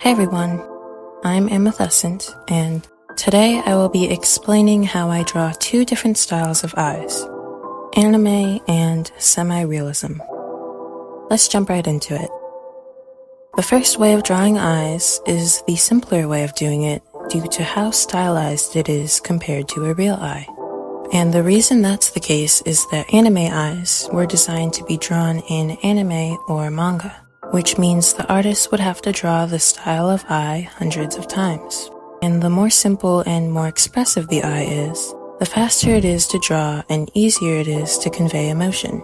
Hey everyone, I'm Amethescent, and today I will be explaining how I draw two different styles of eyes, anime and semi-realism. Let's jump right into it. The first way of drawing eyes is the simpler way of doing it due to how stylized it is compared to a real eye. And the reason that's the case is that anime eyes were designed to be drawn in anime or manga, which means the artist would have to draw the style of eye hundreds of times. And the more simple and more expressive the eye is, the faster it is to draw and easier it is to convey emotion.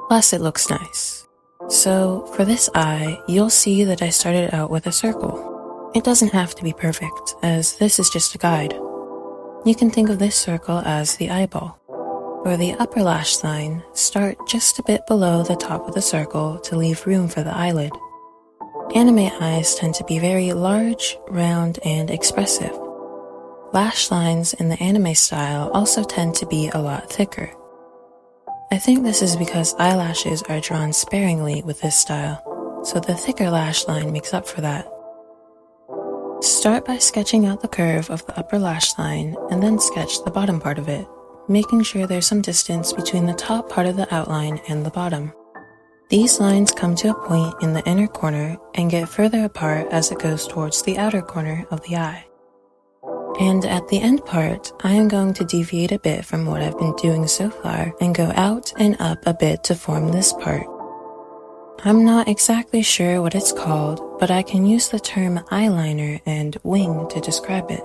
Plus, it looks nice. So, for this eye, you'll see that I started out with a circle. It doesn't have to be perfect, as this is just a guide. You can think of this circle as the eyeball. For the upper lash line, start just a bit below the top of the circle to leave room for the eyelid. Anime eyes tend to be very large, round, and expressive. Lash lines in the anime style also tend to be a lot thicker. I think this is because eyelashes are drawn sparingly with this style, so the thicker lash line makes up for that. Start by sketching out the curve of the upper lash line and then sketch the bottom part of it, making sure there's some distance between the top part of the outline and the bottom. These lines come to a point in the inner corner and get further apart as it goes towards the outer corner of the eye. And at the end part, I am going to deviate a bit from what I've been doing so far and go out and up a bit to form this part. I'm not exactly sure what it's called, but I can use the term eyeliner and wing to describe it.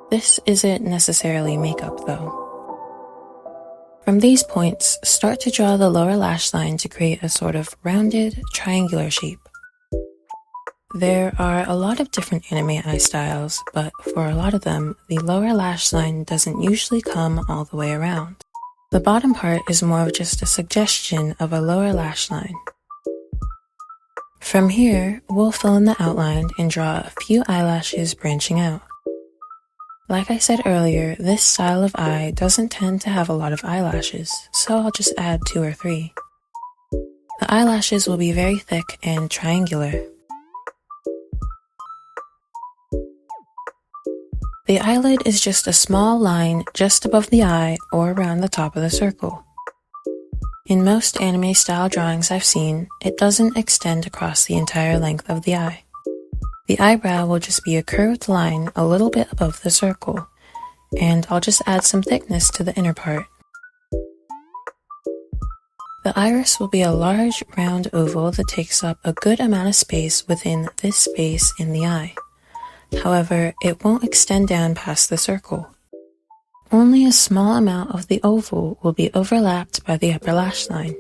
This isn't necessarily makeup though. From these points, start to draw the lower lash line to create a sort of rounded, triangular shape. There are a lot of different anime eye styles, but for a lot of them, the lower lash line doesn't usually come all the way around. The bottom part is more of just a suggestion of a lower lash line. From here, we'll fill in the outline and draw a few eyelashes branching out. Like I said earlier, this style of eye doesn't tend to have a lot of eyelashes, so I'll just add 2 or 3. The eyelashes will be very thick and triangular. The eyelid is just a small line just above the eye or around the top of the circle. In most anime style drawings I've seen, it doesn't extend across the entire length of the eye. The eyebrow will just be a curved line a little bit above the circle, and I'll just add some thickness to the inner part. The iris will be a large, round oval that takes up a good amount of space within this space in the eye. However, it won't extend down past the circle. Only a small amount of the oval will be overlapped by the upper lash line.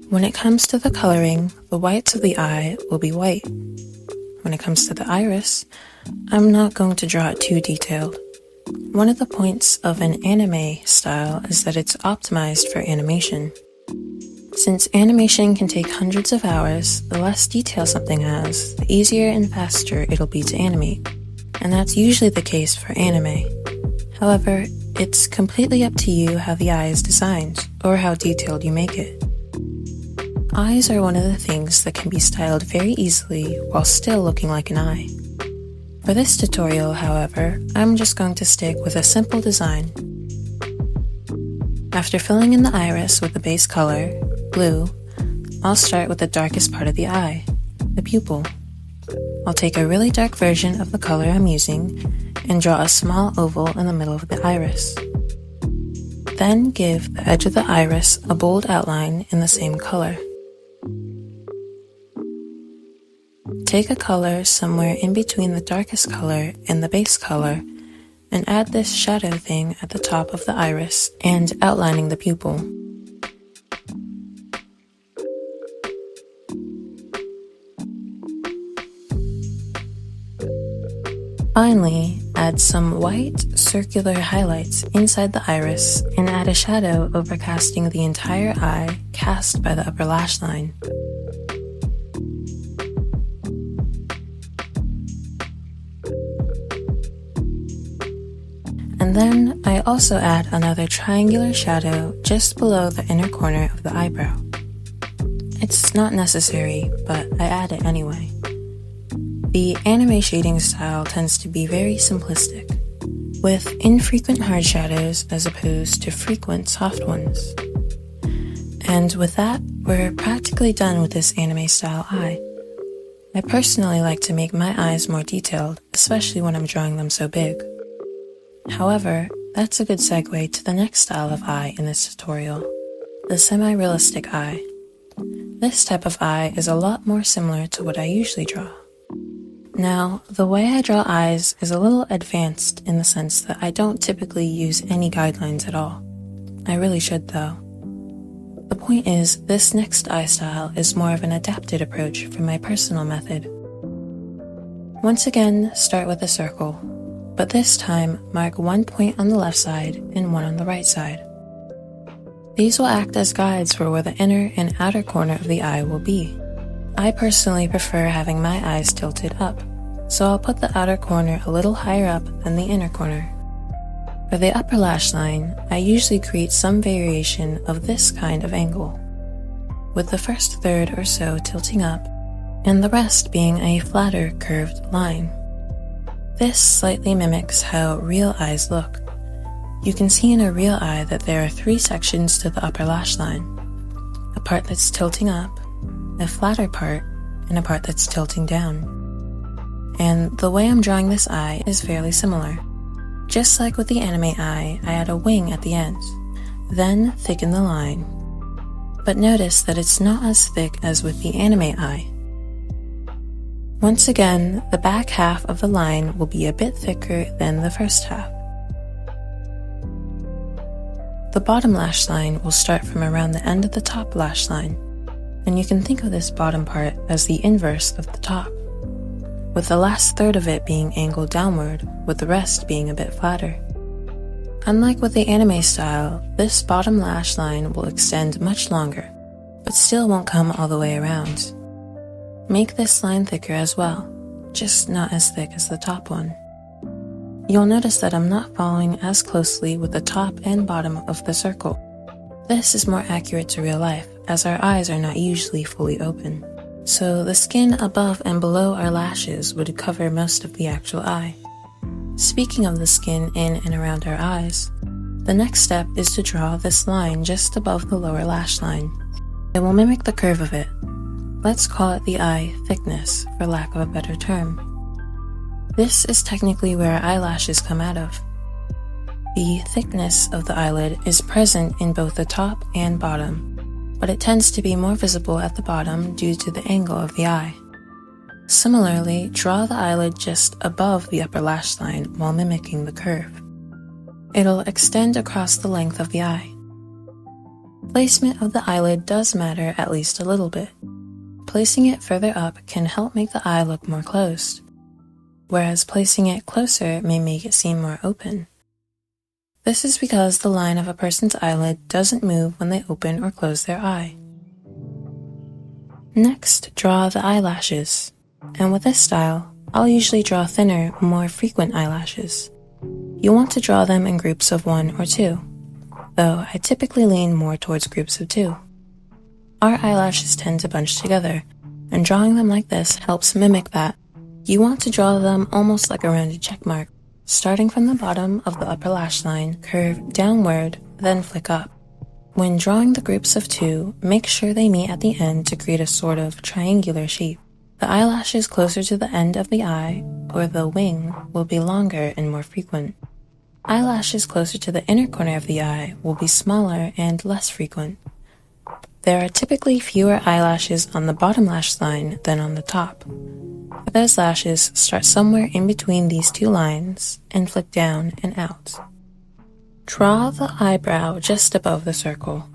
When it comes to the coloring, the whites of the eye will be white. When it comes to the iris, I'm not going to draw it too detailed. One of the points of an anime style is that it's optimized for animation. Since animation can take hundreds of hours, the less detail something has, the easier and faster it'll be to animate. And that's usually the case for anime. However, it's completely up to you how the eye is designed, or how detailed you make it. Eyes are one of the things that can be styled very easily while still looking like an eye. For this tutorial, however, I'm just going to stick with a simple design. After filling in the iris with the base color, blue, I'll start with the darkest part of the eye, the pupil. I'll take a really dark version of the color I'm using and draw a small oval in the middle of the iris. Then give the edge of the iris a bold outline in the same color. Take a color somewhere in between the darkest color and the base color and add this shadow thing at the top of the iris and outlining the pupil. Finally, add some white, circular highlights inside the iris and add a shadow overcasting the entire eye cast by the upper lash line. And then I also add another triangular shadow just below the inner corner of the eyebrow. It's not necessary, but I add it anyway. The anime shading style tends to be very simplistic, with infrequent hard shadows as opposed to frequent soft ones. And with that, we're practically done with this anime style eye. I personally like to make my eyes more detailed, especially when I'm drawing them so big. However, that's a good segue to the next style of eye in this tutorial, the semi-realistic eye. This type of eye is a lot more similar to what I usually draw. Now, the way I draw eyes is a little advanced in the sense that I don't typically use any guidelines at all. I really should though. The point is, this next eye style is more of an adapted approach from my personal method. Once again, start with a circle, but this time mark one point on the left side and one on the right side. These will act as guides for where the inner and outer corner of the eye will be. I personally prefer having my eyes tilted up, so I'll put the outer corner a little higher up than the inner corner. For the upper lash line, I usually create some variation of this kind of angle, with the first third or so tilting up, and the rest being a flatter curved line. This slightly mimics how real eyes look. You can see in a real eye that there are three sections to the upper lash line: a part that's tilting up, a flatter part, and a part that's tilting down. And the way I'm drawing this eye is fairly similar. Just like with the anime eye, I add a wing at the end, then thicken the line. But notice that it's not as thick as with the anime eye. Once again, the back half of the line will be a bit thicker than the first half. The bottom lash line will start from around the end of the top lash line, and you can think of this bottom part as the inverse of the top, with the last third of it being angled downward, with the rest being a bit flatter. Unlike with the anime style, this bottom lash line will extend much longer, but still won't come all the way around. Make this line thicker as well, just not as thick as the top one. You'll notice that I'm not following as closely with the top and bottom of the circle. This is more accurate to real life, as our eyes are not usually fully open. So the skin above and below our lashes would cover most of the actual eye. Speaking of the skin in and around our eyes, the next step is to draw this line just above the lower lash line. It will mimic the curve of it. Let's call it the eye thickness, for lack of a better term. This is technically where our eyelashes come out of. The thickness of the eyelid is present in both the top and bottom, but it tends to be more visible at the bottom due to the angle of the eye. Similarly, draw the eyelid just above the upper lash line while mimicking the curve. It'll extend across the length of the eye. Placement of the eyelid does matter at least a little bit. Placing it further up can help make the eye look more closed, whereas placing it closer may make it seem more open. This is because the line of a person's eyelid doesn't move when they open or close their eye. Next, draw the eyelashes. And with this style, I'll usually draw thinner, more frequent eyelashes. You'll want to draw them in groups of 1 or 2, though I typically lean more towards groups of 2. Our eyelashes tend to bunch together, and drawing them like this helps mimic that. You want to draw them almost like a rounded check mark, starting from the bottom of the upper lash line, curve downward, then flick up. When drawing the groups of 2, make sure they meet at the end to create a sort of triangular shape. The eyelashes closer to the end of the eye, or the wing, will be longer and more frequent. Eyelashes closer to the inner corner of the eye will be smaller and less frequent. There are typically fewer eyelashes on the bottom lash line than on the top. Those lashes start somewhere in between these two lines and flick down and out. Draw the eyebrow just above the circle.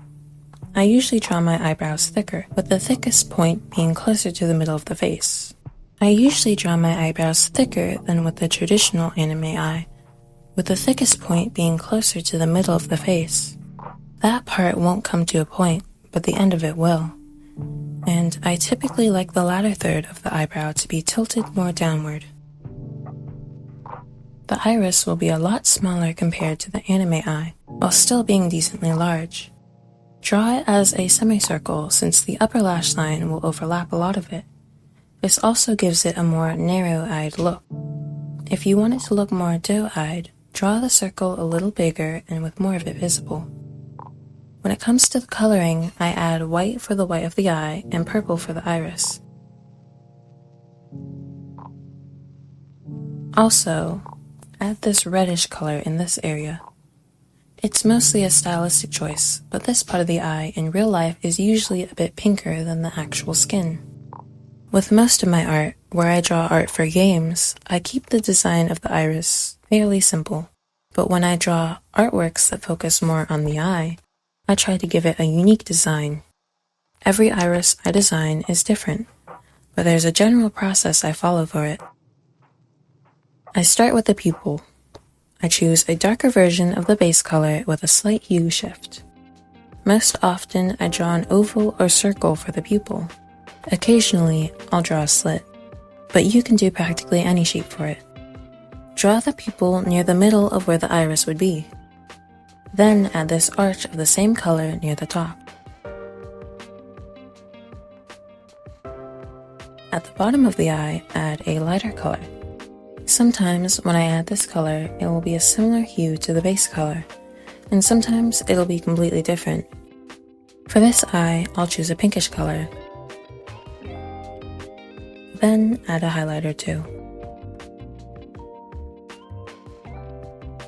I usually draw my eyebrows thicker, with the thickest point being closer to the middle of the face. I usually draw my eyebrows thicker than with the traditional anime eye, with the thickest point being closer to the middle of the face. That part won't come to a point, but the end of it will. And I typically like the latter third of the eyebrow to be tilted more downward. The iris will be a lot smaller compared to the anime eye, while still being decently large. Draw it as a semicircle since the upper lash line will overlap a lot of it. This also gives it a more narrow-eyed look. If you want it to look more doe-eyed, draw the circle a little bigger and with more of it visible. When it comes to the coloring, I add white for the white of the eye and purple for the iris. Also, add this reddish color in this area. It's mostly a stylistic choice, but this part of the eye in real life is usually a bit pinker than the actual skin. With most of my art, where I draw art for games, I keep the design of the iris fairly simple. But when I draw artworks that focus more on the eye, I try to give it a unique design. Every iris I design is different, but there's a general process I follow for it. I start with the pupil. I choose a darker version of the base color with a slight hue shift. Most often, I draw an oval or circle for the pupil. Occasionally, I'll draw a slit, but you can do practically any shape for it. Draw the pupil near the middle of where the iris would be. Then add this arch of the same color near the top. At the bottom of the eye, add a lighter color. Sometimes when I add this color, it will be a similar hue to the base color, and sometimes it'll be completely different. For this eye, I'll choose a pinkish color. Then add a highlighter too.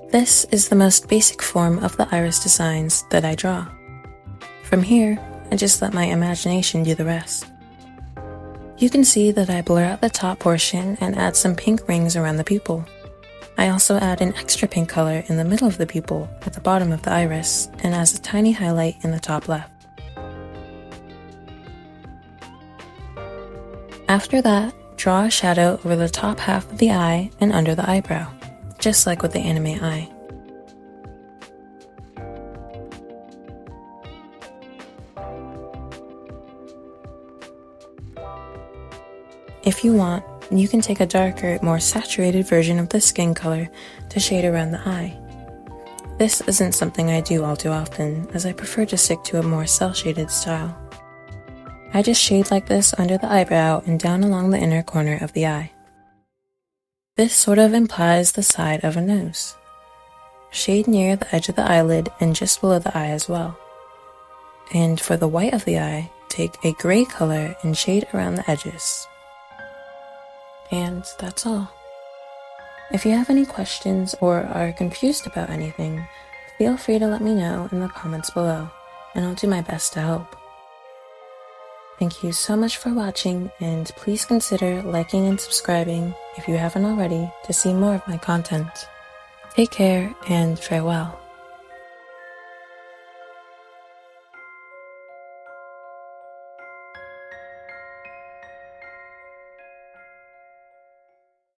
This is the most basic form of the iris designs that I draw. From here, I just let my imagination do the rest. You can see that I blur out the top portion and add some pink rings around the pupil. I also add an extra pink color in the middle of the pupil at the bottom of the iris and as a tiny highlight in the top left. After that, draw a shadow over the top half of the eye and under the eyebrow, just like with the anime eye. If you want, you can take a darker, more saturated version of the skin color to shade around the eye. This isn't something I do all too often, as I prefer to stick to a more cel-shaded style. I just shade like this under the eyebrow and down along the inner corner of the eye. This sort of implies the side of a nose. Shade near the edge of the eyelid and just below the eye as well. And for the white of the eye, take a gray color and shade around the edges. And that's all. If you have any questions or are confused about anything, feel free to let me know in the comments below, and I'll do my best to help. Thank you so much for watching, and please consider liking and subscribing if you haven't already to see more of my content. Take care and farewell.